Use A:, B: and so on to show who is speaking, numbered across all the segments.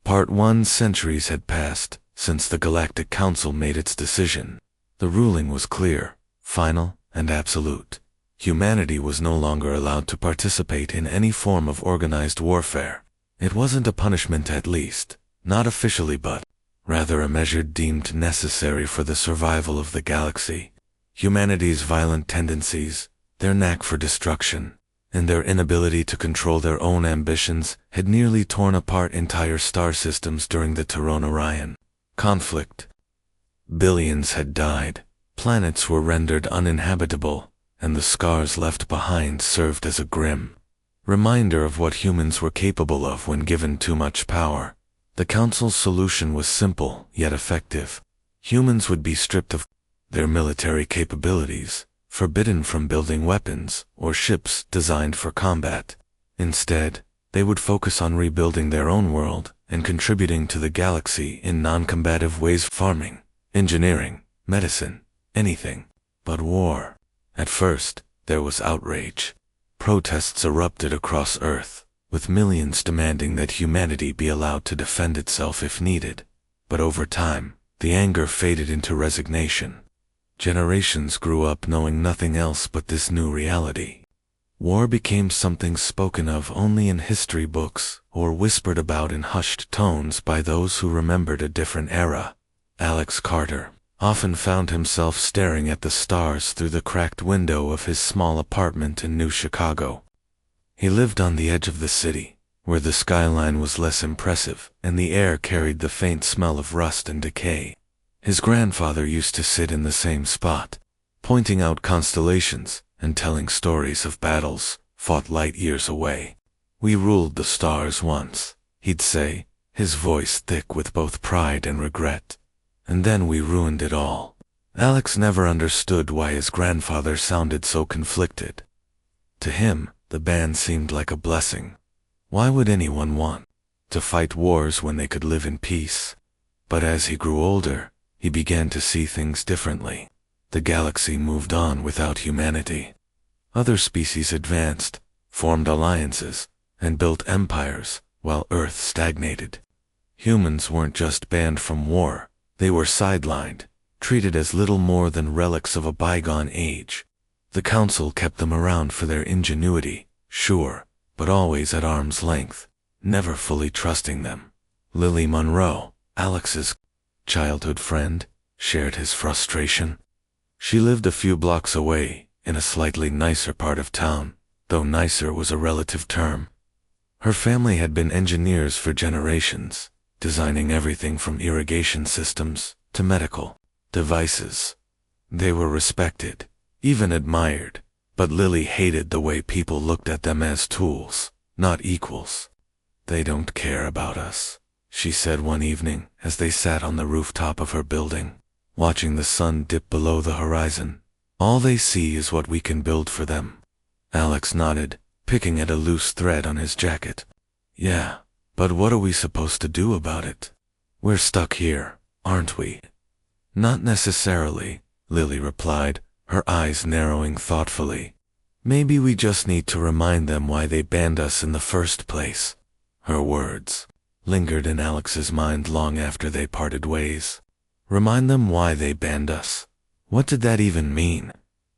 A: Part 1. Centuries had passed since the Galactic Council made its decision. The ruling was clear, final, and absolute. Humanity was no longer allowed to participate in any form of organized warfare. It wasn't a punishment, at least, not officially, but rather a measure deemed necessary for the survival of the galaxy. Humanity's violent tendencies, their knack for destruction, and their inability to control their own ambitions had nearly torn apart entire star systems during the Terran-Orion conflict. Billions had died, planets were rendered uninhabitable, and the scars left behind served as a grim reminder of what humans were capable of when given too much power. The Council's solution was simple yet effective. Humans would be stripped of their military capabilities, forbidden from building weapons or ships designed for combat. Instead, they would focus on rebuilding their own world and contributing to the galaxy in non-combative ways: farming, engineering, medicine, anything but war. At first, there was outrage. Protests erupted across Earth, with millions demanding that humanity be allowed to defend itself if needed. But over time, the anger faded into resignation. Generations grew up knowing nothing else but this new reality. War became something spoken of only in history books or whispered about in hushed tones by those who remembered a different era. Alex Carter often found himself staring at the stars through the cracked window of his small apartment in New Chicago. He lived on the edge of the city, where the skyline was less impressive and the air carried the faint smell of rust and decay. His grandfather used to sit in the same spot, pointing out constellations and telling stories of battles fought light years away. "We ruled the stars once," he'd say, his voice thick with both pride and regret. "And then we ruined it all." Alex never understood why his grandfather sounded so conflicted. To him, the ban seemed like a blessing. Why would anyone want to fight wars when they could live in peace? But as he grew older, he began to see things differently. The galaxy moved on without humanity. Other species advanced, formed alliances, and built empires, while Earth stagnated. Humans weren't just banned from war, they were sidelined, treated as little more than relics of a bygone age. The Council kept them around for their ingenuity, sure, but always at arm's length, never fully trusting them. Lily Monroe, Alex's childhood friend, shared his frustration. She lived a few blocks away, in a slightly nicer part of town, though nicer was a relative term. Her family had been engineers for generations, designing everything from irrigation systems to medical devices. They were respected, even admired, but Lily hated the way people looked at them as tools, not equals. "They don't care about us," she said one evening as they sat on the rooftop of her building, watching the sun dip below the horizon. "All they see is what we can build for them." Alex nodded, picking at a loose thread on his jacket. "Yeah, but what are we supposed to do about it? We're stuck here, aren't we?" "Not necessarily," Lily replied, her eyes narrowing thoughtfully. "Maybe we just need to remind them why they banned us in the first place." Her words lingered in Alex's mind long after they parted ways. Remind them why they banned us. What did that even mean?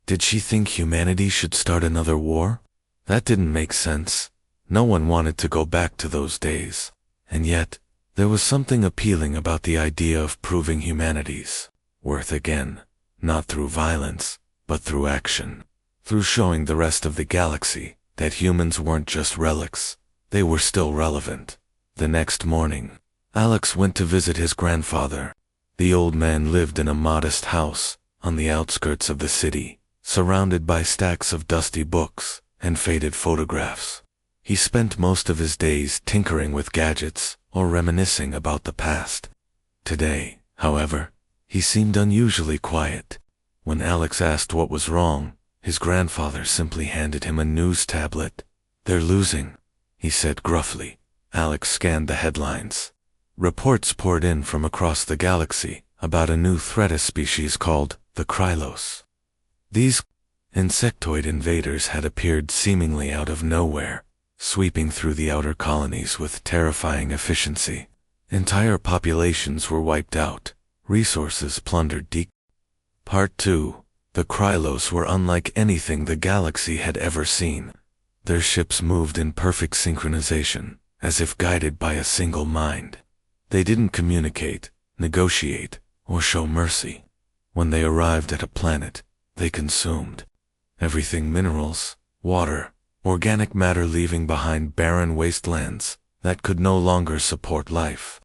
A: Did she think humanity should start another war? That didn't make sense. No one wanted to go back to those days. And yet, there was something appealing about the idea of proving humanity's worth again, not through violence, but through action. Through showing the rest of the galaxy that humans weren't just relics, they were still relevant. The next morning, Alex went to visit his grandfather. The old man lived in a modest house on the outskirts of the city, surrounded by stacks of dusty books and faded photographs. He spent most of his days tinkering with gadgets or reminiscing about the past. Today, however, he seemed unusually quiet. When Alex asked what was wrong, his grandfather simply handed him a news tablet. "They're losing," he said gruffly. Alex scanned the headlines. Reports poured in from across the galaxy about a new threat species called the Krylos. These insectoid invaders had appeared seemingly out of nowhere, sweeping through the outer colonies with terrifying efficiency. Entire populations were wiped out, resources plundered deep. Part 2. The Krylos were unlike anything the galaxy had ever seen. Their ships moved in perfect synchronization, as if guided by a single mind. They didn't communicate, negotiate, or show mercy. When they arrived at a planet, they consumed everything: minerals, water, organic matter, leaving behind barren wastelands that could no longer support life.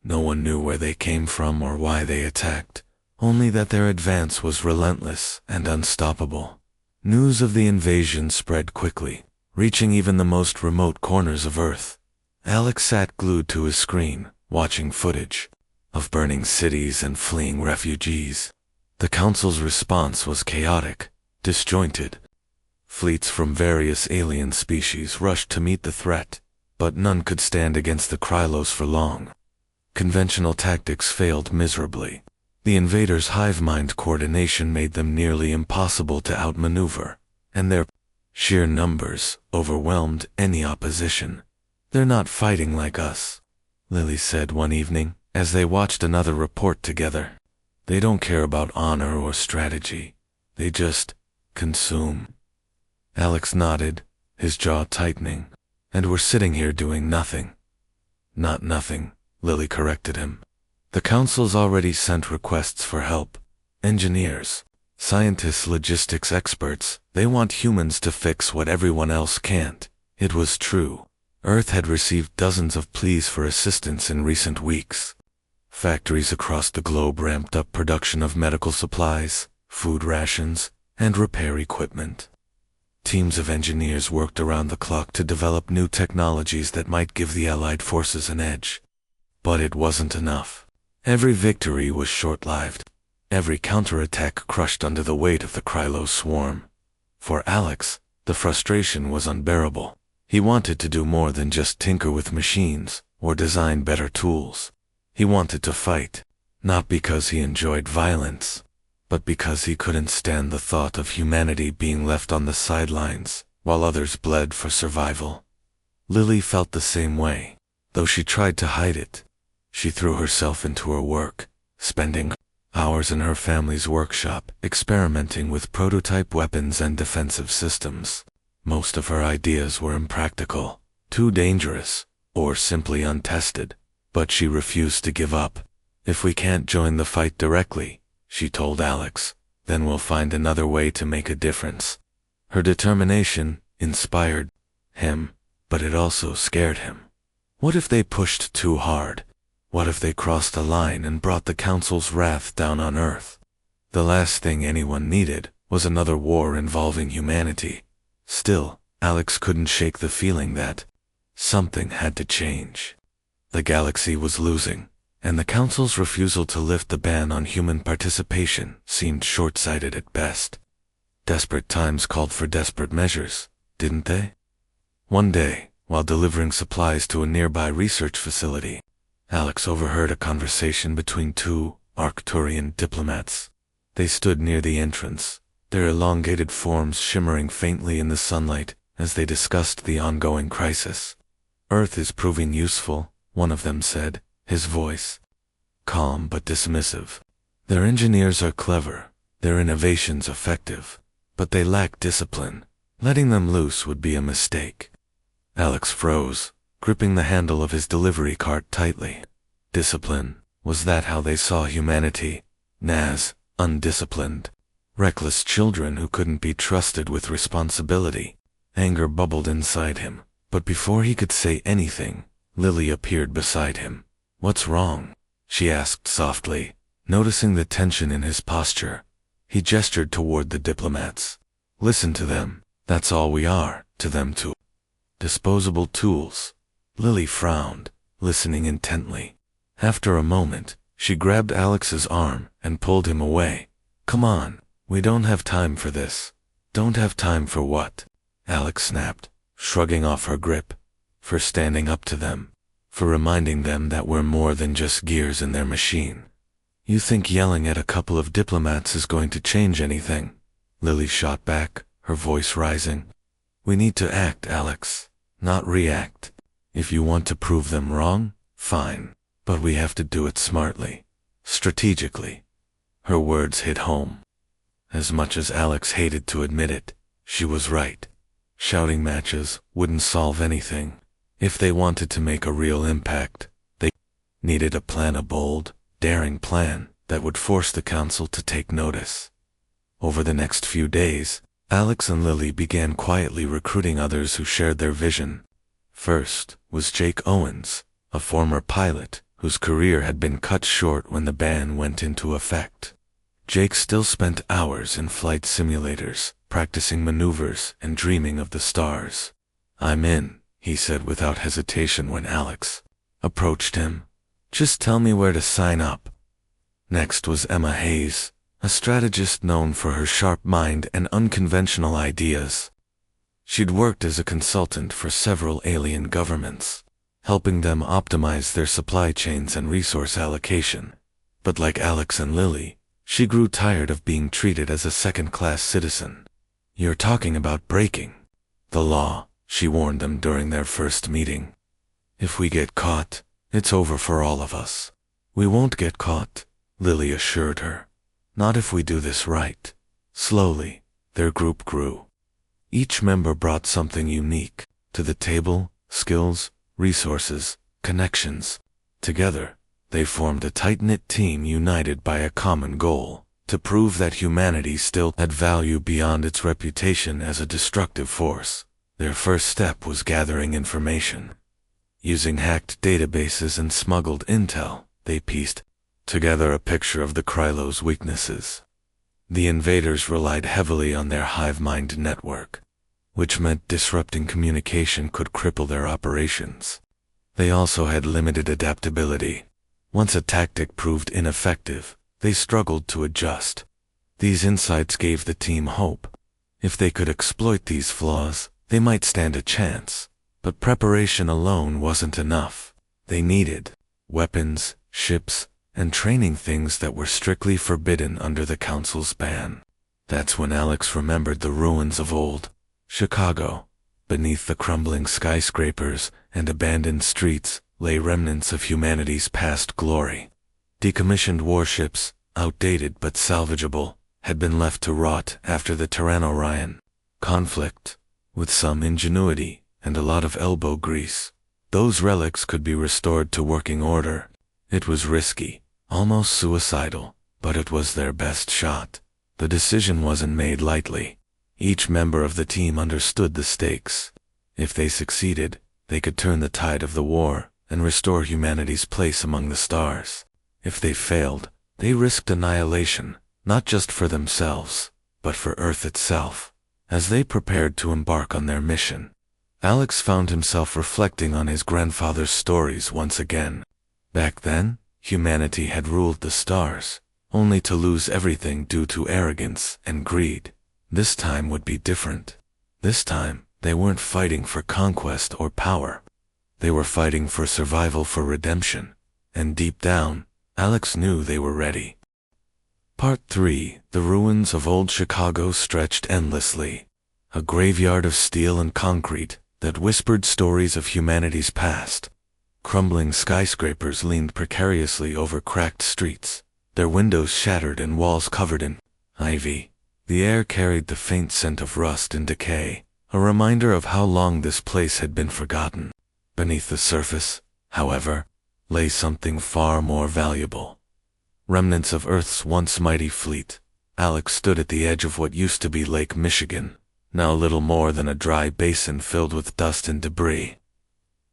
A: No one knew where they came from or why they attacked, only that their advance was relentless and unstoppable. News of the invasion spread quickly, reaching even the most remote corners of Earth. Alex sat glued to his screen, watching footage of burning cities and fleeing refugees. The Council's response was chaotic, disjointed. Fleets from various alien species rushed to meet the threat, but none could stand against the Krylos for long. Conventional tactics failed miserably. The invaders' hive-mind coordination made them nearly impossible to outmaneuver, and their sheer numbers overwhelmed any opposition. "They're not fighting like us," Lily said one evening, as they watched another report together. "They don't care about honor or strategy. They just consume." Alex nodded, his jaw tightening. "And we're sitting here doing nothing." "Not nothing," Lily corrected him. "The Council's already sent requests for help. Engineers, scientists, logistics experts. They want humans to fix what everyone else can't." It was true. Earth had received dozens of pleas for assistance in recent weeks. Factories across the globe ramped up production of medical supplies, food rations, and repair equipment. Teams of engineers worked around the clock to develop new technologies that might give the Allied forces an edge. But it wasn't enough. Every victory was short-lived. Every counterattack crushed under the weight of the Krylos swarm. For Alex, the frustration was unbearable. He wanted to do more than just tinker with machines or design better tools. He wanted to fight, not because he enjoyed violence, but because he couldn't stand the thought of humanity being left on the sidelines while others bled for survival. Lily felt the same way, though she tried to hide it. She threw herself into her work, spending hours in her family's workshop experimenting with prototype weapons and defensive systems. Most of her ideas were impractical, too dangerous, or simply untested, but she refused to give up. "If we can't join the fight directly," she told Alex, "then we'll find another way to make a difference." Her determination inspired him, but it also scared him. What if they pushed too hard? What if they crossed a line and brought the Council's wrath down on Earth? The last thing anyone needed was another war involving humanity. Still, Alex couldn't shake the feeling that something had to change. The galaxy was losing, and the Council's refusal to lift the ban on human participation seemed short-sighted at best. Desperate times called for desperate measures, didn't they? One day, while delivering supplies to a nearby research facility, Alex overheard a conversation between two Arcturian diplomats. They stood near the entrance, their elongated forms shimmering faintly in the sunlight as they discussed the ongoing crisis. "Earth is proving useful," one of them said, his voice calm but dismissive. "Their engineers are clever, their innovations effective, but they lack discipline. Letting them loose would be a mistake." Alex froze, gripping the handle of his delivery cart tightly. Discipline, was that how they saw humanity? Undisciplined. Reckless children who couldn't be trusted with responsibility. Anger bubbled inside him, but before he could say anything, Lily appeared beside him. "What's wrong?" she asked softly, noticing the tension in his posture. He gestured toward the diplomats. "Listen to them. That's all we are to them too. Disposable tools." Lily frowned, listening intently. After a moment, she grabbed Alex's arm and pulled him away. "Come on, we don't have time for this." "Don't have time for what?" Alex snapped, shrugging off her grip. "For standing up to them. For reminding them that we're more than just gears in their machine." "You think yelling at a couple of diplomats is going to change anything?" Lily shot back, her voice rising. "We need to act, Alex, not react. If you want to prove them wrong, fine. But we have to do it smartly, strategically. Her words hit home. As much as Alex hated to admit it, she was right. Shouting matches wouldn't solve anything. If they wanted to make a real impact, they needed a plan, a bold, daring plan that would force the council to take notice. Over the next few days, Alex and Lily began quietly recruiting others who shared their vision. First was Jake Owens, a former pilot whose career had been cut short when the ban went into effect. Jake still spent hours in flight simulators, practicing maneuvers and dreaming of the stars. "I'm in," he said without hesitation when Alex approached him. "Just tell me where to sign up." Next was Emma Hayes, a strategist known for her sharp mind and unconventional ideas. She'd worked as a consultant for several alien governments, helping them optimize their supply chains and resource allocation. But like Alex and Lily, she grew tired of being treated as a second-class citizen. "You're talking about breaking the law," she warned them during their first meeting. "If we get caught, it's over for all of us." "We won't get caught," Lily assured her. "Not if we do this right." Slowly, their group grew. Each member brought something unique to the table: skills, resources, connections. Together, they formed a tight-knit team united by a common goal: to prove that humanity still had value beyond its reputation as a destructive force. Their first step was gathering information. Using hacked databases and smuggled intel, they pieced together a picture of the Krylos' weaknesses. The invaders relied heavily on their hive mind network, which meant disrupting communication could cripple their operations. They also had limited adaptability. Once a tactic proved ineffective, they struggled to adjust. These insights gave the team hope. If they could exploit these flaws, they might stand a chance. But preparation alone wasn't enough. They needed weapons, ships, and training, things that were strictly forbidden under the Council's ban. That's when Alex remembered the ruins of old Chicago. Beneath the crumbling skyscrapers and abandoned streets lay remnants of humanity's past glory. Decommissioned warships, outdated but salvageable, had been left to rot after the Tyranno-Ryan conflict. With some ingenuity and a lot of elbow grease, those relics could be restored to working order. It was risky, almost suicidal, but it was their best shot. The decision wasn't made lightly. Each member of the team understood the stakes. If they succeeded, they could turn the tide of the war and restore humanity's place among the stars. If they failed, they risked annihilation, not just for themselves, but for Earth itself. As they prepared to embark on their mission, Alex found himself reflecting on his grandfather's stories once again. Back then, humanity had ruled the stars, only to lose everything due to arrogance and greed. This time would be different. This time, they weren't fighting for conquest or power. They were fighting for survival, for redemption. And deep down, Alex knew they were ready. Part 3. The ruins of old Chicago stretched endlessly. A graveyard of steel and concrete that whispered stories of humanity's past. Crumbling skyscrapers leaned precariously over cracked streets, their windows shattered and walls covered in ivy. The air carried the faint scent of rust and decay, a reminder of how long this place had been forgotten. Beneath the surface, however, lay something far more valuable. Remnants of Earth's once mighty fleet. Alex stood at the edge of what used to be Lake Michigan, now little more than a dry basin filled with dust and debris.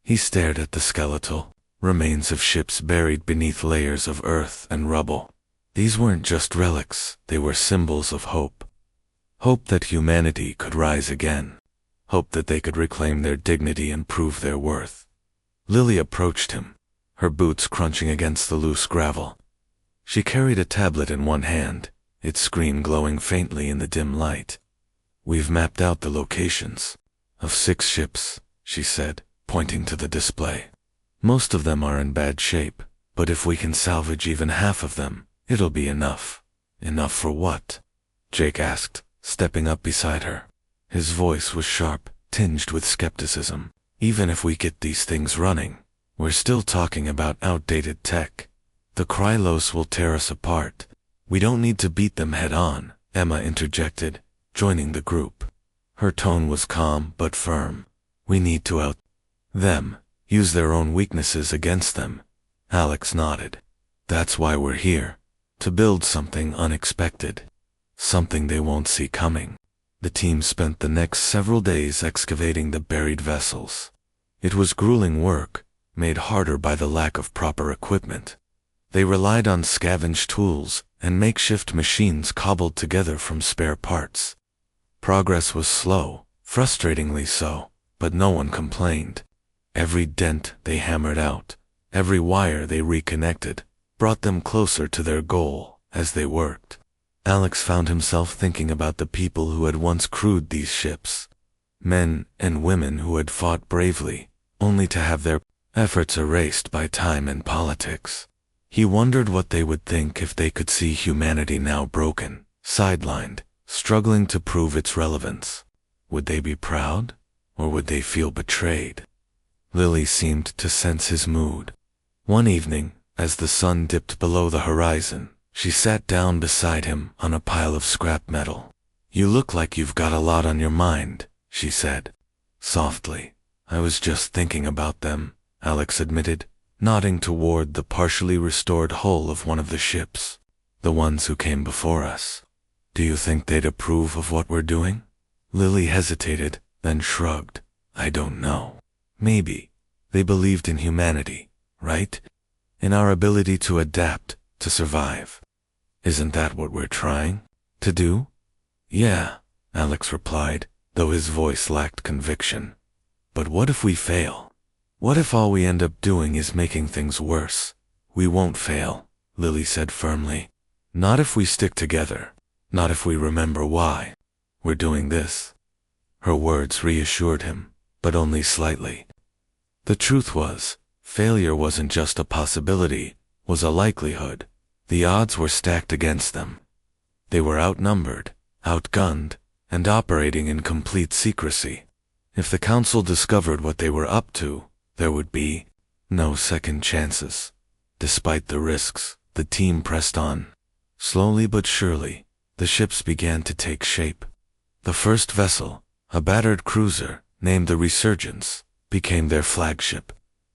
A: He stared at the skeletal remains of ships buried beneath layers of earth and rubble. These weren't just relics, they were symbols of hope. Hope that humanity could rise again. Hope that they could reclaim their dignity and prove their worth. Lily approached him, her boots crunching against the loose gravel. She carried a tablet in one hand, its screen glowing faintly in the dim light. "We've mapped out the locations of 6 ships," she said, pointing to the display. "Most of them are in bad shape, but if we can salvage even half of them, it'll be enough." "Enough for what?" Jake asked, stepping up beside her. His voice was sharp, tinged with skepticism. "Even if we get these things running, We're still talking about outdated tech. The Krylos will tear us apart. We don't need to beat them head-on, Emma interjected, joining the group. Her tone was calm but firm. We need to out them, use their own weaknesses against them. Alex nodded. That's why we're here. To build something unexpected. Something they won't see coming. The team spent the next several days excavating the buried vessels. It was grueling work, made harder by the lack of proper equipment. They relied on scavenged tools and makeshift machines cobbled together from spare parts. Progress was slow, frustratingly so, but no one complained. Every dent they hammered out, every wire they reconnected, brought them closer to their goal as they worked. Alex found himself thinking about the people who had once crewed these ships. Men and women who had fought bravely, only to have their efforts erased by time and politics. He wondered what they would think if they could see humanity now broken, sidelined, struggling to prove its relevance. Would they be proud, or would they feel betrayed? Lily seemed to sense his mood. One evening, as the sun dipped below the horizon, she sat down beside him on a pile of scrap metal. You look like you've got a lot on your mind, she said. Softly. I was just thinking about them, Alex admitted, nodding toward the partially restored hull of one of the ships. The ones who came before us. Do you think they'd approve of what we're doing? Lily hesitated, then shrugged. I don't know. Maybe. They believed in humanity, right? In our ability to adapt, to survive. Isn't that what we're trying to do? Yeah, Alex replied, though his voice lacked conviction. But what if we fail? What if all we end up doing is making things worse? We won't fail, Lily said firmly. Not if we stick together. Not if we remember why we're doing this. Her words reassured him, but only slightly. The truth was, failure wasn't just a possibility, was a likelihood. The odds were stacked against them. They were outnumbered, outgunned, and operating in complete secrecy. If the council discovered what they were up to, there would be no second chances. Despite the risks, the team pressed on. Slowly but surely, the ships began to take shape. The first vessel, a battered cruiser, named the Resurgence, became their flagship.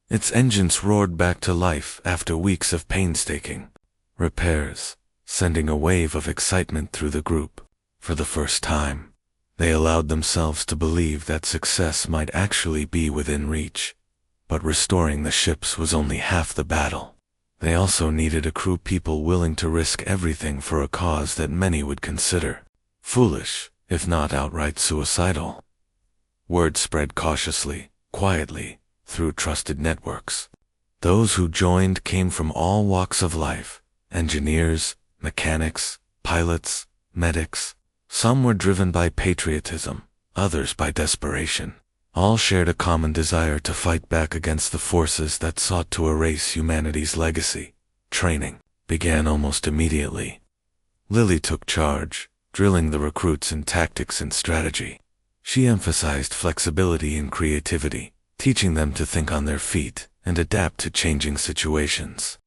A: Its engines roared back to life after weeks of painstaking repairs, sending a wave of excitement through the group. For the first time, they allowed themselves to believe that success might actually be within reach. But restoring the ships was only half the battle. They also needed a crew people willing to risk everything for a cause that many would consider foolish, if not outright suicidal. Word spread cautiously, quietly, through trusted networks. Those who joined came from all walks of life: engineers, mechanics, pilots, medics. Some were driven by patriotism, others by desperation. All shared a common desire to fight back against the forces that sought to erase humanity's legacy. Training began almost immediately. Lily took charge, drilling the recruits in tactics and strategy. She emphasized flexibility and creativity, teaching them to think on their feet and adapt to changing situations.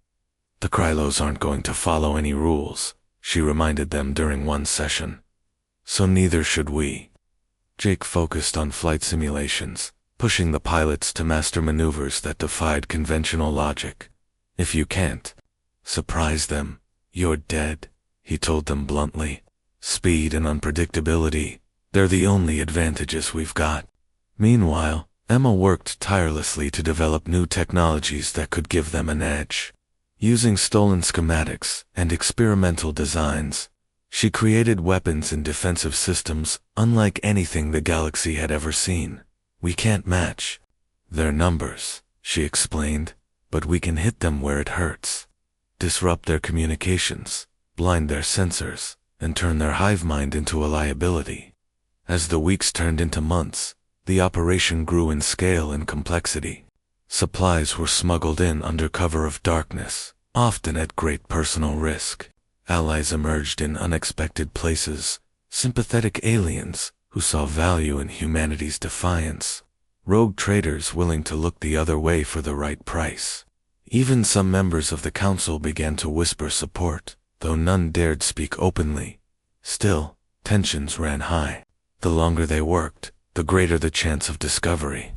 A: The Krylos aren't going to follow any rules, she reminded them during one session. So neither should we. Jake focused on flight simulations, pushing the pilots to master maneuvers that defied conventional logic. If you can't surprise them, you're dead, he told them bluntly. Speed and unpredictability, they're the only advantages we've got. Meanwhile, Emma worked tirelessly to develop new technologies that could give them an edge. Using stolen schematics and experimental designs, she created weapons and defensive systems unlike anything the galaxy had ever seen. We can't match their numbers, she explained, but we can hit them where it hurts. Disrupt their communications, blind their sensors, and turn their hive mind into a liability. As the weeks turned into months, the operation grew in scale and complexity. Supplies were smuggled in under cover of darkness, often at great personal risk. Allies emerged in unexpected places, sympathetic aliens who saw value in humanity's defiance. rogue traders willing to look the other way for the right price. Even some members of the council began to whisper support, though none dared speak openly. Still, tensions ran high. The longer they worked, the greater the chance of discovery.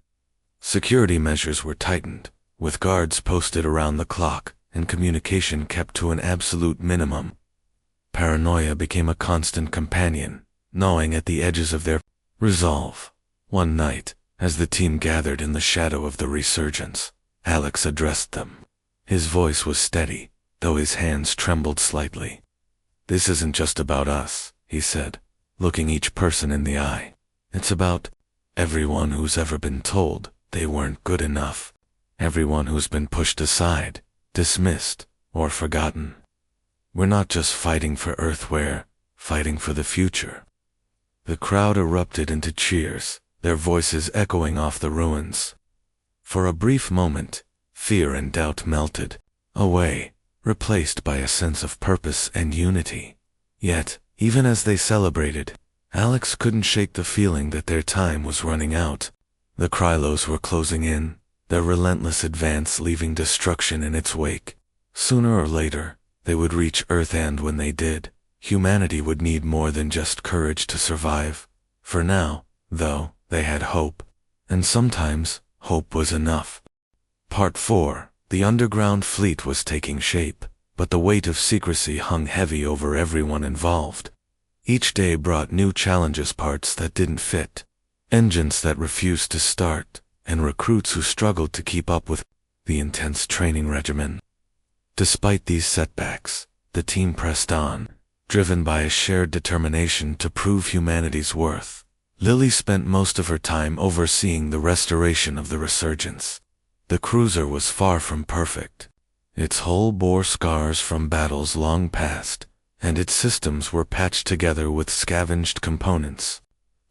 A: Security measures were tightened, with guards posted around the clock and communication kept to an absolute minimum. Paranoia became a constant companion, gnawing at the edges of their resolve. One night, as the team gathered in the shadow of the resurgence, Alex addressed them. His voice was steady, though his hands trembled slightly. "This isn't just about us," he said, looking each person in the eye. "It's about everyone who's ever been told they weren't good enough. Everyone who's been pushed aside, dismissed, or forgotten. We're not just fighting for Earth, we're fighting for the future." The crowd erupted into cheers, their voices echoing off the ruins. For a brief moment, fear and doubt melted away, replaced by a sense of purpose and unity. Yet, even as they celebrated, Alex couldn't shake the feeling that their time was running out. The Krylos were closing in, their relentless advance leaving destruction in its wake. Sooner or later, they would reach Earth, and when they did, humanity would need more than just courage to survive. For now, though, they had hope, and sometimes hope was enough. Part 4. The underground fleet was taking shape, but the weight of secrecy hung heavy over everyone involved. Each day brought new challenges, parts that didn't fit, engines that refused to start, and recruits who struggled to keep up with the intense training regimen. Despite these setbacks, the team pressed on, driven by a shared determination to prove humanity's worth. Lily spent most of her time overseeing the restoration of the resurgence. The cruiser was far from perfect. Its hull bore scars from battles long past, and its systems were patched together with scavenged components.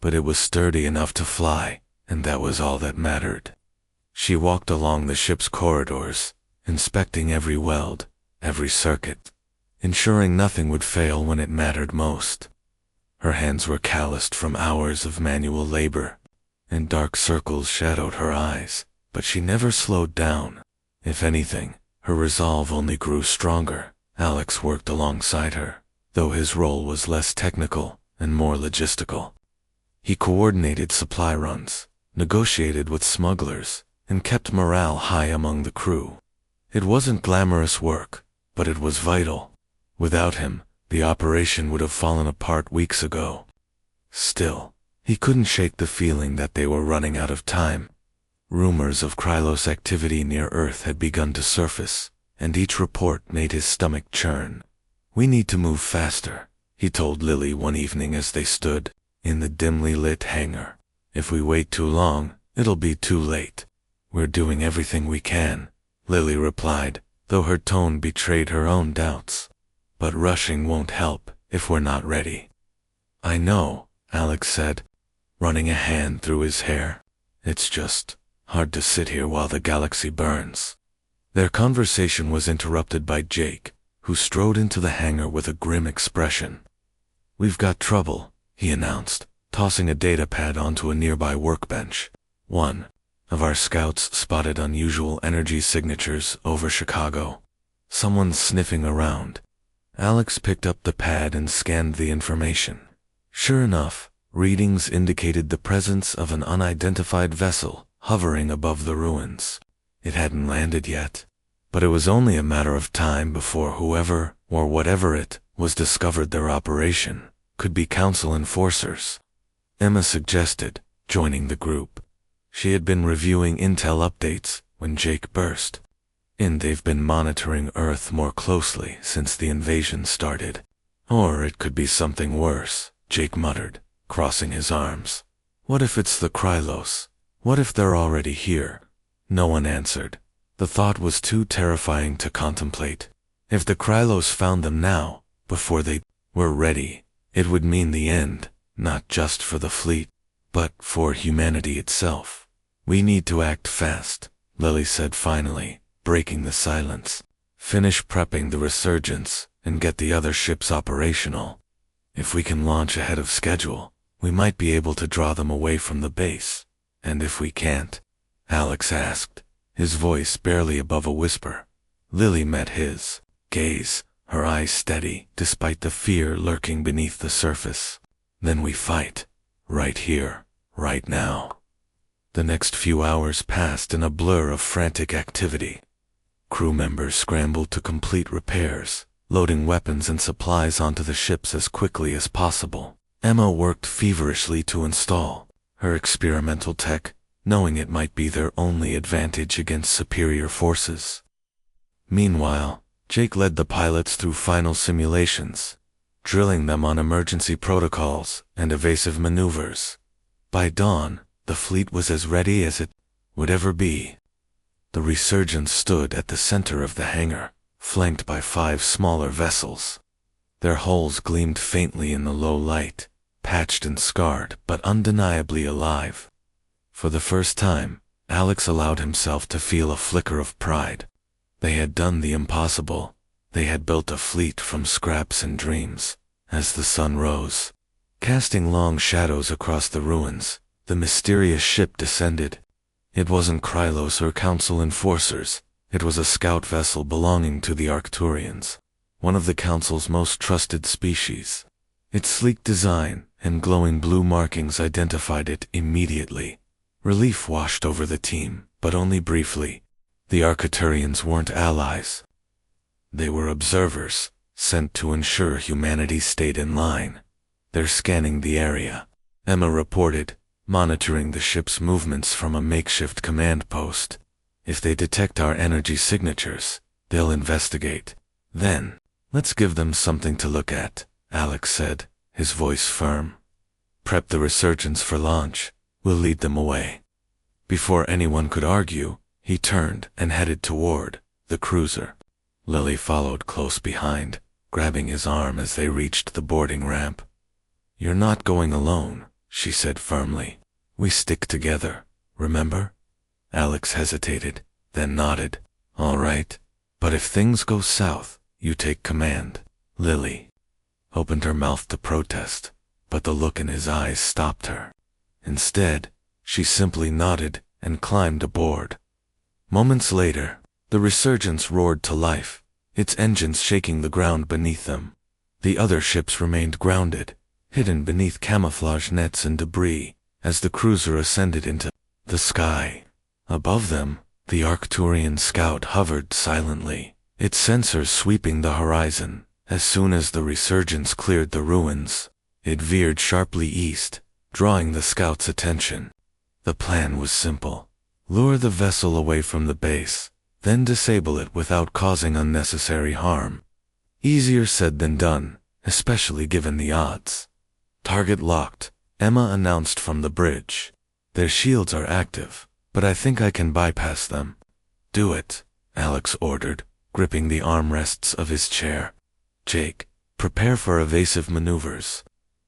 A: But it was sturdy enough to fly, and that was all that mattered. She walked along the ship's corridors, inspecting every weld, every circuit, ensuring nothing would fail when it mattered most. Her hands were calloused from hours of manual labor, and dark circles shadowed her eyes, but she never slowed down. If anything, her resolve only grew stronger. Alex worked alongside her, though his role was less technical and more logistical. He coordinated supply runs, negotiated with smugglers, and kept morale high among the crew. It wasn't glamorous work, but it was vital. Without him, the operation would have fallen apart weeks ago. Still, he couldn't shake the feeling that they were running out of time. Rumors of Krylos activity near Earth had begun to surface, and each report made his stomach churn. "We need to move faster," he told Lily one evening as they stood in the dimly lit hangar. "If we wait too long, it'll be too late." "We're doing everything we can," Lily replied, though her tone betrayed her own doubts. "But rushing won't help if we're not ready." "I know," Alex said, running a hand through his hair. "It's just hard to sit here while the galaxy burns." Their conversation was interrupted by Jake, who strode into the hangar with a grim expression. "We've got trouble," he announced, tossing a data pad onto a nearby workbench. "One of our scouts spotted unusual energy signatures over Chicago. Someone's sniffing around." Alex picked up the pad and scanned the information. Sure enough, readings indicated the presence of an unidentified vessel hovering above the ruins. It hadn't landed yet, but it was only a matter of time before whoever, or whatever it was, discovered their operation could be Council enforcers. Emma suggested joining the group. She had been reviewing intel updates when Jake burst. "And they've been monitoring Earth more closely since the invasion started. Or it could be something worse," Jake muttered, crossing his arms. "What if it's the Krylos? What if they're already here?" No one answered. The thought was too terrifying to contemplate. If the Krylos found them now, before they were ready, it would mean the end, not just for the fleet, but for humanity itself. "We need to act fast," Lily said finally, breaking the silence. "Finish prepping the resurgence and get the other ships operational. If we can launch ahead of schedule, we might be able to draw them away from the base." And if we can't? Alex asked, his voice barely above a whisper. Lily met his gaze, her eyes steady despite the fear lurking beneath the surface. Then we fight. Right here, right now. The next few hours passed in a blur of frantic activity. Crew members scrambled to complete repairs, loading weapons and supplies onto the ships as quickly as possible. Emma worked feverishly to install her experimental tech, knowing it might be their only advantage against superior forces. Meanwhile, Jake led the pilots through final simulations, drilling them on emergency protocols and evasive maneuvers. By dawn, the fleet was as ready as it would ever be. The Resurgence stood at the center of the hangar, flanked by 5 smaller vessels. Their hulls gleamed faintly in the low light, patched and scarred but undeniably alive. For the first time, Alex allowed himself to feel a flicker of pride. They had done the impossible. They had built a fleet from scraps and dreams. As the sun rose, casting long shadows across the ruins, the mysterious ship descended. It wasn't Krylos or Council enforcers. It was a scout vessel belonging to the Arcturians, one of the Council's most trusted species. Its sleek design and glowing blue markings identified it immediately. Relief washed over the team, but only briefly. The Arcturians weren't allies. They were observers, sent to ensure humanity stayed in line. They're scanning the area, Emma reported, monitoring the ship's movements from a makeshift command post. If they detect our energy signatures, they'll investigate. Then, let's give them something to look at, Alex said, his voice firm. Prep the Resurgence for launch. We'll lead them away. Before anyone could argue, he turned and headed toward the cruiser. Lily followed close behind, grabbing his arm as they reached the boarding ramp. You're not going alone, she said firmly. We stick together, remember? Alex hesitated, then nodded. All right, but if things go south, you take command. Lily opened her mouth to protest, but the look in his eyes stopped her. Instead, she simply nodded and climbed aboard. Moments later, the Resurgence roared to life, its engines shaking the ground beneath them. The other ships remained grounded, hidden beneath camouflage nets and debris, as the cruiser ascended into the sky. Above them, the Arcturian scout hovered silently, its sensors sweeping the horizon. As soon as the Resurgence cleared the ruins, it veered sharply east, drawing the scout's attention. The plan was simple. Lure the vessel away from the base, then disable it without causing unnecessary harm. Easier said than done, especially given the odds. Target locked, Emma announced from the bridge. Their shields are active, but I think I can bypass them. Do it, Alex ordered, gripping the armrests of his chair. Jake, prepare for evasive maneuvers.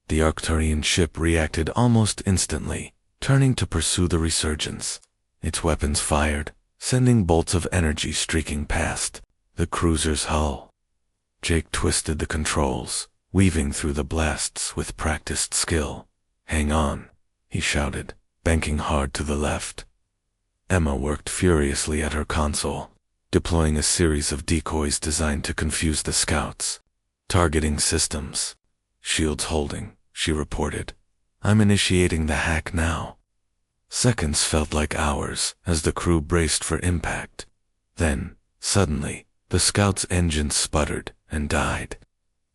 A: The Arcturian ship reacted almost instantly, turning to pursue the Resurgence. Its weapons fired, sending bolts of energy streaking past the cruiser's hull. Jake twisted the controls, weaving through the blasts with practiced skill. Hang on, he shouted, banking hard to the left. Emma worked furiously at her console, deploying a series of decoys designed to confuse the scouts. Targeting systems. Shields holding, she reported. I'm initiating the hack now. Seconds felt like hours as the crew braced for impact. Then, suddenly, the scout's engine sputtered and died.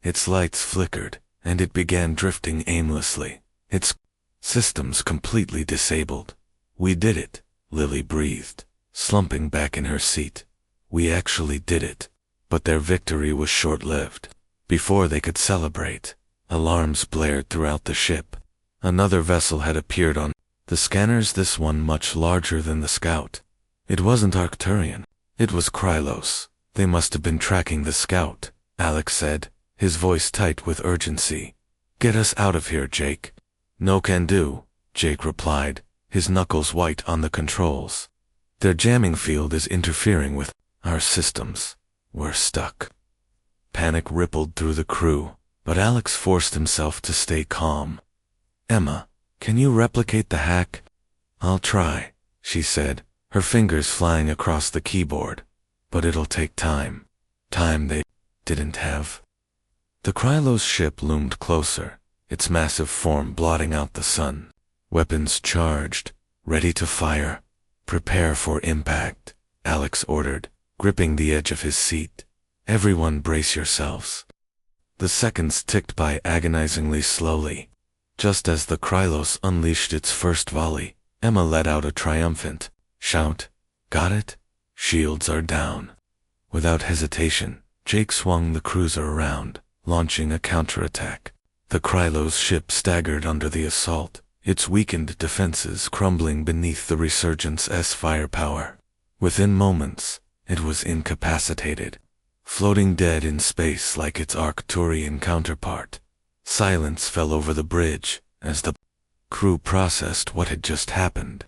A: Its lights flickered, and it began drifting aimlessly, its systems completely disabled. We did it, Lily breathed, slumping back in her seat. We actually did it. But their victory was short-lived. Before they could celebrate, alarms blared throughout the ship. Another vessel had appeared on the scanners, this one much larger than the scout. It wasn't Arcturian. It was Krylos. They must have been tracking the scout, Alex said, his voice tight with urgency. Get us out of here, Jake. No can do, Jake replied, his knuckles white on the controls. Their jamming field is interfering with our systems. We're stuck. Panic rippled through the crew, but Alex forced himself to stay calm. Emma, can you replicate the hack? "I'll try," she said, her fingers flying across the keyboard. "But it'll take time. Time they didn't have." The Krylos ship loomed closer, its massive form blotting out the sun. "Weapons charged, ready to fire. Prepare for impact," Alex ordered, gripping the edge of his seat. "Everyone brace yourselves." The seconds ticked by agonizingly slowly. Just as the Krylos unleashed its first volley, Emma let out a triumphant shout. "Got it? Shields are down." Without hesitation, Jake swung the cruiser around, launching a counterattack. The Krylos ship staggered under the assault, its weakened defenses crumbling beneath the resurgence's firepower. Within moments, it was incapacitated, floating dead in space like its Arcturian counterpart. Silence fell over the bridge as the crew processed what had just happened.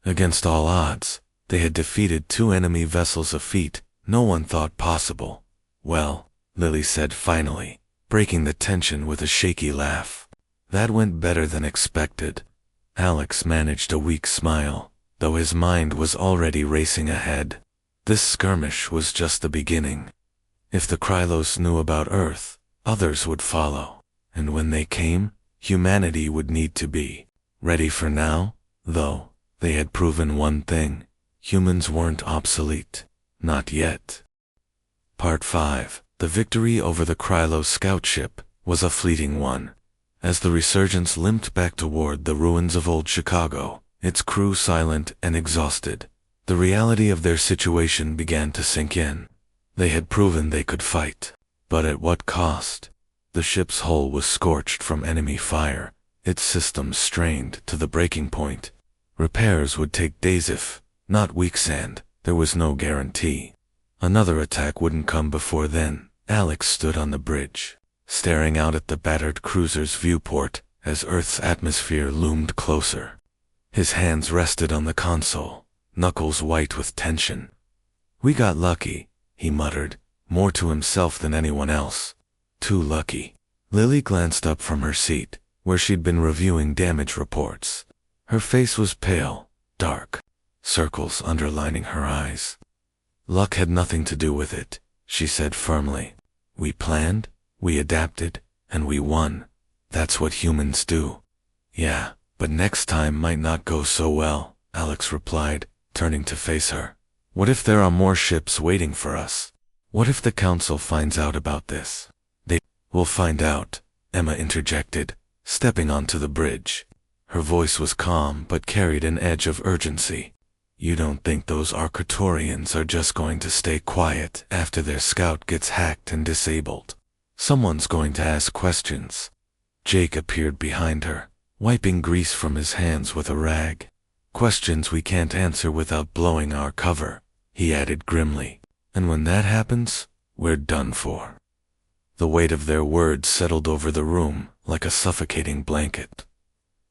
A: Against all odds, they had defeated 2 enemy vessels, a feat no one thought possible. "Well," Lily said finally, breaking the tension with a shaky laugh. "That went better than expected." Alex managed a weak smile, though his mind was already racing ahead. This skirmish was just the beginning. If the Krylos knew about Earth, others would follow. And when they came, humanity would need to be ready for now, though. They had proven one thing: humans weren't obsolete. Not yet. Part 5. The victory over the Krylos scout ship was a fleeting one. As the Resurgence limped back toward the ruins of old Chicago, its crew silent and exhausted, the reality of their situation began to sink in. They had proven they could fight. But at what cost? The ship's hull was scorched from enemy fire, its systems strained to the breaking point. Repairs would take days if, not weeks, and there was no guarantee another attack wouldn't come before then. Alex stood on the bridge, staring out at the battered cruiser's viewport as Earth's atmosphere loomed closer. His hands rested on the console, knuckles white with tension. "We got lucky," he muttered, more to himself than anyone else. "Too lucky." Lily glanced up from her seat, where she'd been reviewing damage reports. Her face was pale, dark, circles underlining her eyes. "Luck had nothing to do with it," she said firmly. "We planned, we adapted, and we won. That's what humans do." "Yeah, but next time might not go so well," Alex replied, turning to face her. "What if there are more ships waiting for us? What if the Council finds out about this?" "They will find out," Emma interjected, stepping onto the bridge. Her voice was calm but carried an edge of urgency. "You don't think those Arcturians are just going to stay quiet after their scout gets hacked and disabled? Someone's going to ask questions." Jake appeared behind her, wiping grease from his hands with a rag. "Questions we can't answer without blowing our cover," he added grimly. "And when that happens, we're done for." The weight of their words settled over the room like a suffocating blanket.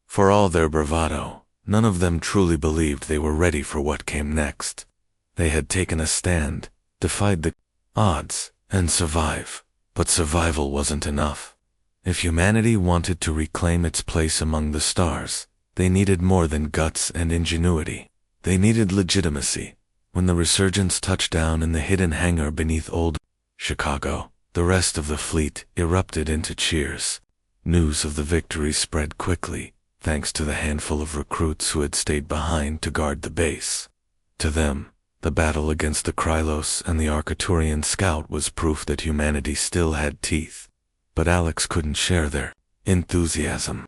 A: For all their bravado, none of them truly believed they were ready for what came next. They had taken a stand, defied the odds, and survived. But survival wasn't enough. If humanity wanted to reclaim its place among the stars, they needed more than guts and ingenuity. They needed legitimacy. When the Resurgence touched down in the hidden hangar beneath old Chicago, the rest of the fleet erupted into cheers. News of the victory spread quickly, thanks to the handful of recruits who had stayed behind to guard the base. To them, the battle against the Krylos and the Arcturian scout was proof that humanity still had teeth. But Alex couldn't share their enthusiasm.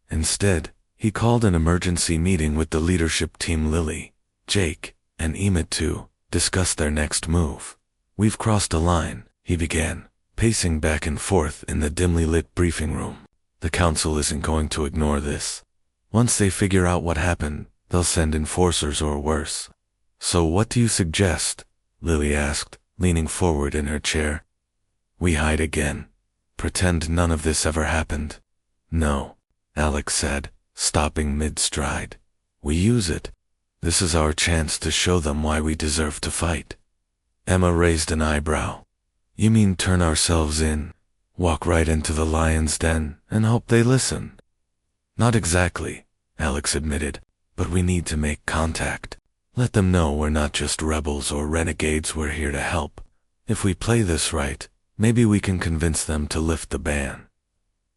A: Instead, he called an emergency meeting with the leadership team. Lily, Jake, and Emmet to discuss their next move. "We've crossed a line," he began, pacing back and forth in the dimly lit briefing room. "The Council isn't going to ignore this. Once they figure out what happened, they'll send enforcers or worse." "So what do you suggest?" Lily asked, leaning forward in her chair. "We hide again. Pretend none of this ever happened." "No," Alex said, stopping mid-stride. "We use it. This is our chance to show them why we deserve to fight." Emma raised an eyebrow. "You mean turn ourselves in? Walk right into the lion's den and hope they listen?" "Not exactly," Alex admitted. but we need to make contact. Let them know we're not just rebels or renegades, we're here to help. If we play this right, maybe we can convince them to lift the ban."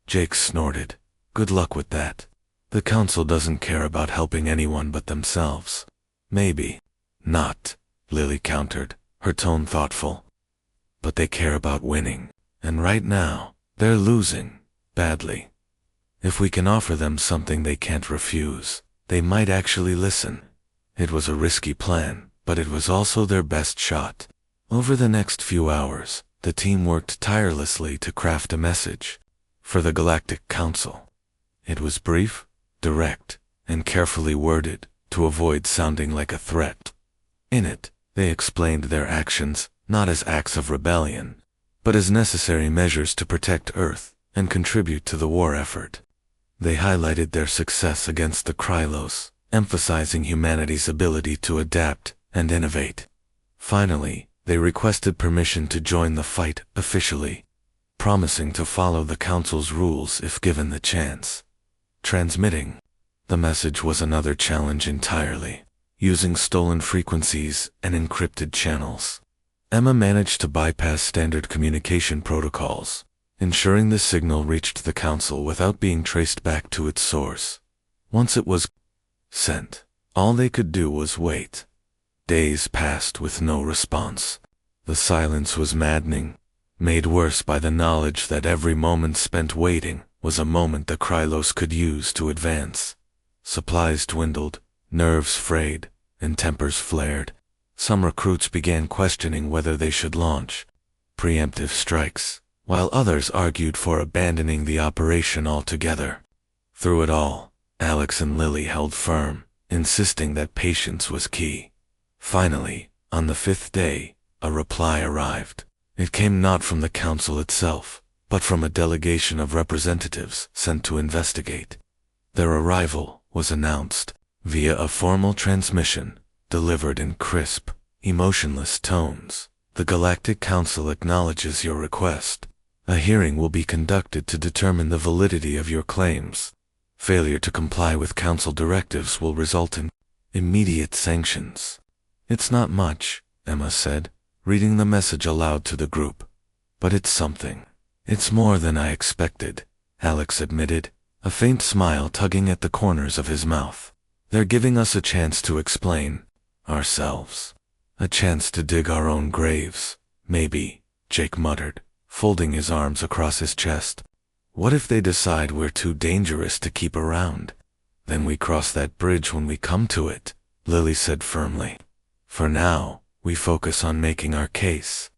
A: Jake snorted. "Good luck with that. The council doesn't care about helping anyone but themselves." "Maybe not," Lily countered, her tone thoughtful. "But they care about winning, and right now, they're losing, badly. If we can offer them something they can't refuse, they might actually listen." It was a risky plan, but it was also their best shot. Over the next few hours, the team worked tirelessly to craft a message for the Galactic Council. It was brief, direct, and carefully worded to avoid sounding like a threat. In it, they explained their actions not as acts of rebellion, but as necessary measures to protect Earth and contribute to the war effort. They highlighted their success against the Krylos, emphasizing humanity's ability to adapt and innovate. Finally, they requested permission to join the fight officially, promising to follow the Council's rules if given the chance. Transmitting the message was another challenge entirely, using stolen frequencies and encrypted channels. Emma managed to bypass standard communication protocols, ensuring the signal reached the Council without being traced back to its source. Once it was sent, all they could do was wait. Days passed with no response. The silence was maddening, made worse by the knowledge that every moment spent waiting was a moment the Krylos could use to advance. Supplies dwindled, nerves frayed, and tempers flared. Some recruits began questioning whether they should launch preemptive strikes, while others argued for abandoning the operation altogether. Through it all, Alex and Lily held firm, insisting that patience was key. Finally, on the 5th day, a reply arrived. It came not from the Council itself, but from a delegation of representatives sent to investigate. Their arrival was announced via a formal transmission, delivered in crisp, emotionless tones. "The Galactic Council acknowledges your request. A hearing will be conducted to determine the validity of your claims. Failure to comply with Council directives will result in immediate sanctions." "It's not much," Emma said, reading the message aloud to the group. "But it's something." "It's more than I expected," Alex admitted, a faint smile tugging at the corners of his mouth. "They're giving us a chance to explain ourselves. A chance to dig our own graves, maybe," Jake muttered, folding his arms across his chest. "What if they decide we're too dangerous to keep around? Then we cross that bridge when we come to it," Lily said firmly. "For now, we focus on making our case."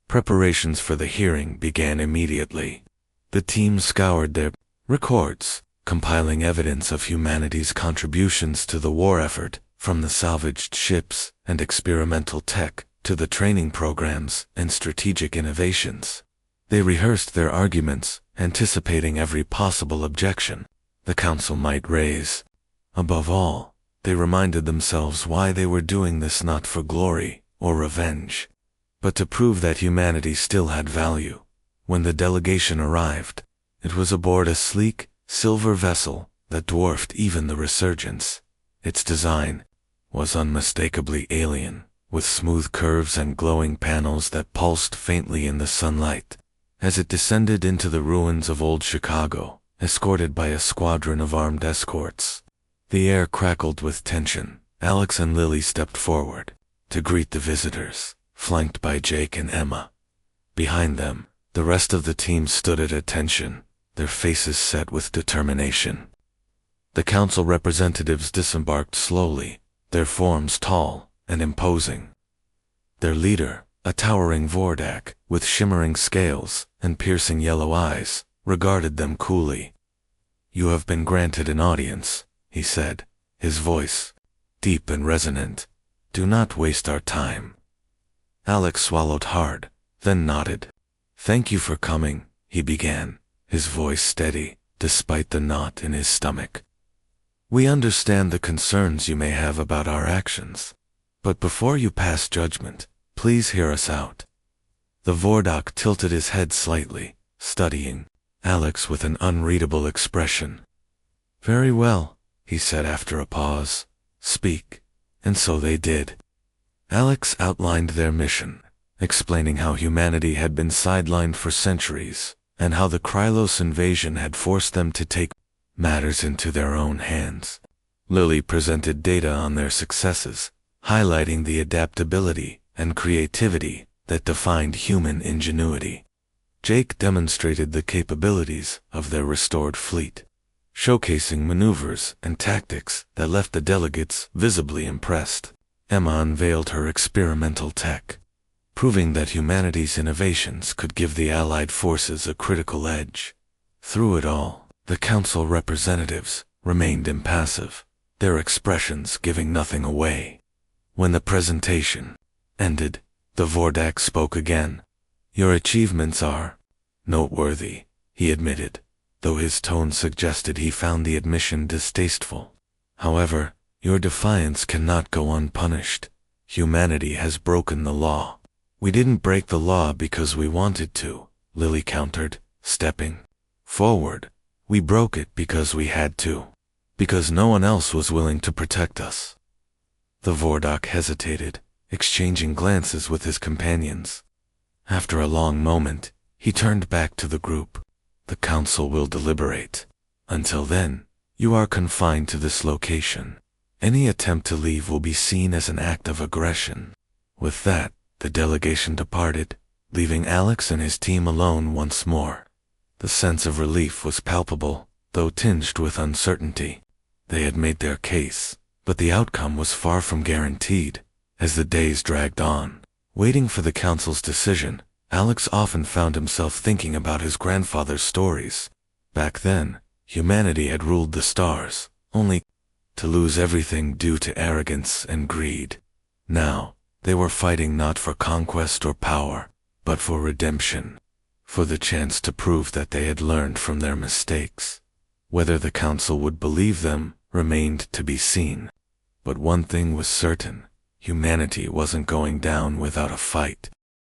A: Preparations for the hearing began immediately. The team scoured their records, compiling evidence of humanity's contributions to the war effort, from the salvaged ships and experimental tech to the training programs and strategic innovations. They rehearsed their arguments, anticipating every possible objection the Council might raise. Above all, they reminded themselves why they were doing this, not for glory or revenge, but to prove that humanity still had value. When the delegation arrived, it was aboard a sleek, silver vessel that dwarfed even the Resurgence. Its design was unmistakably alien, with smooth curves and glowing panels that pulsed faintly in the sunlight. As it descended into the ruins of old Chicago, escorted by a squadron of armed escorts, the air crackled with tension. Alex and Lily stepped forward to greet the visitors, flanked by Jake and Emma. Behind them, the rest of the team stood at attention, their faces set with determination. The Council representatives disembarked slowly, their forms tall and imposing. Their leader, a towering Vordak with shimmering scales and piercing yellow eyes, regarded them coolly. "You have been granted an audience," he said, his voice deep and resonant. "Do not waste our time." Alex swallowed hard, then nodded. "Thank you for coming," he began, his voice steady, despite the knot in his stomach. "We understand the concerns you may have about our actions. But before you pass judgment, please hear us out." The Vordak tilted his head slightly, studying Alex with an unreadable expression. "Very well," he said after a pause. Speak. And so they did. Alex outlined their mission, explaining how humanity had been sidelined for centuries, and how the Krylos invasion had forced them to take matters into their own hands. Lily presented data on their successes, highlighting the adaptability and creativity that defined human ingenuity. Jake demonstrated the capabilities of their restored fleet, showcasing maneuvers and tactics that left the delegates visibly impressed. Emma unveiled her experimental tech, proving that humanity's innovations could give the Allied forces a critical edge. Through it all, the Council representatives remained impassive, their expressions giving nothing away. When the presentation ended, the Vordak spoke again. Your achievements are noteworthy, he admitted, though his tone suggested he found the admission distasteful. However, your defiance cannot go unpunished. Humanity has broken the law. We didn't break the law because we wanted to, Lily countered, stepping forward. We broke it because we had to. Because no one else was willing to protect us. The Vordak hesitated, exchanging glances with his companions. After a long moment, he turned back to the group. The Council will deliberate. Until then, you are confined to this location. Any attempt to leave will be seen as an act of aggression. With that, the delegation departed, leaving Alex and his team alone once more. The sense of relief was palpable, though tinged with uncertainty. They had made their case, but the outcome was far from guaranteed. As the days dragged on, waiting for the Council's decision, Alex often found himself thinking about his grandfather's stories. Back then, humanity had ruled the stars, only to lose everything due to arrogance and greed. Now, they were fighting not for conquest or power, but for redemption, for the chance to prove that they had learned from their mistakes. Whether the Council would believe them remained to be seen. But one thing was certain, humanity wasn't going down without a fight.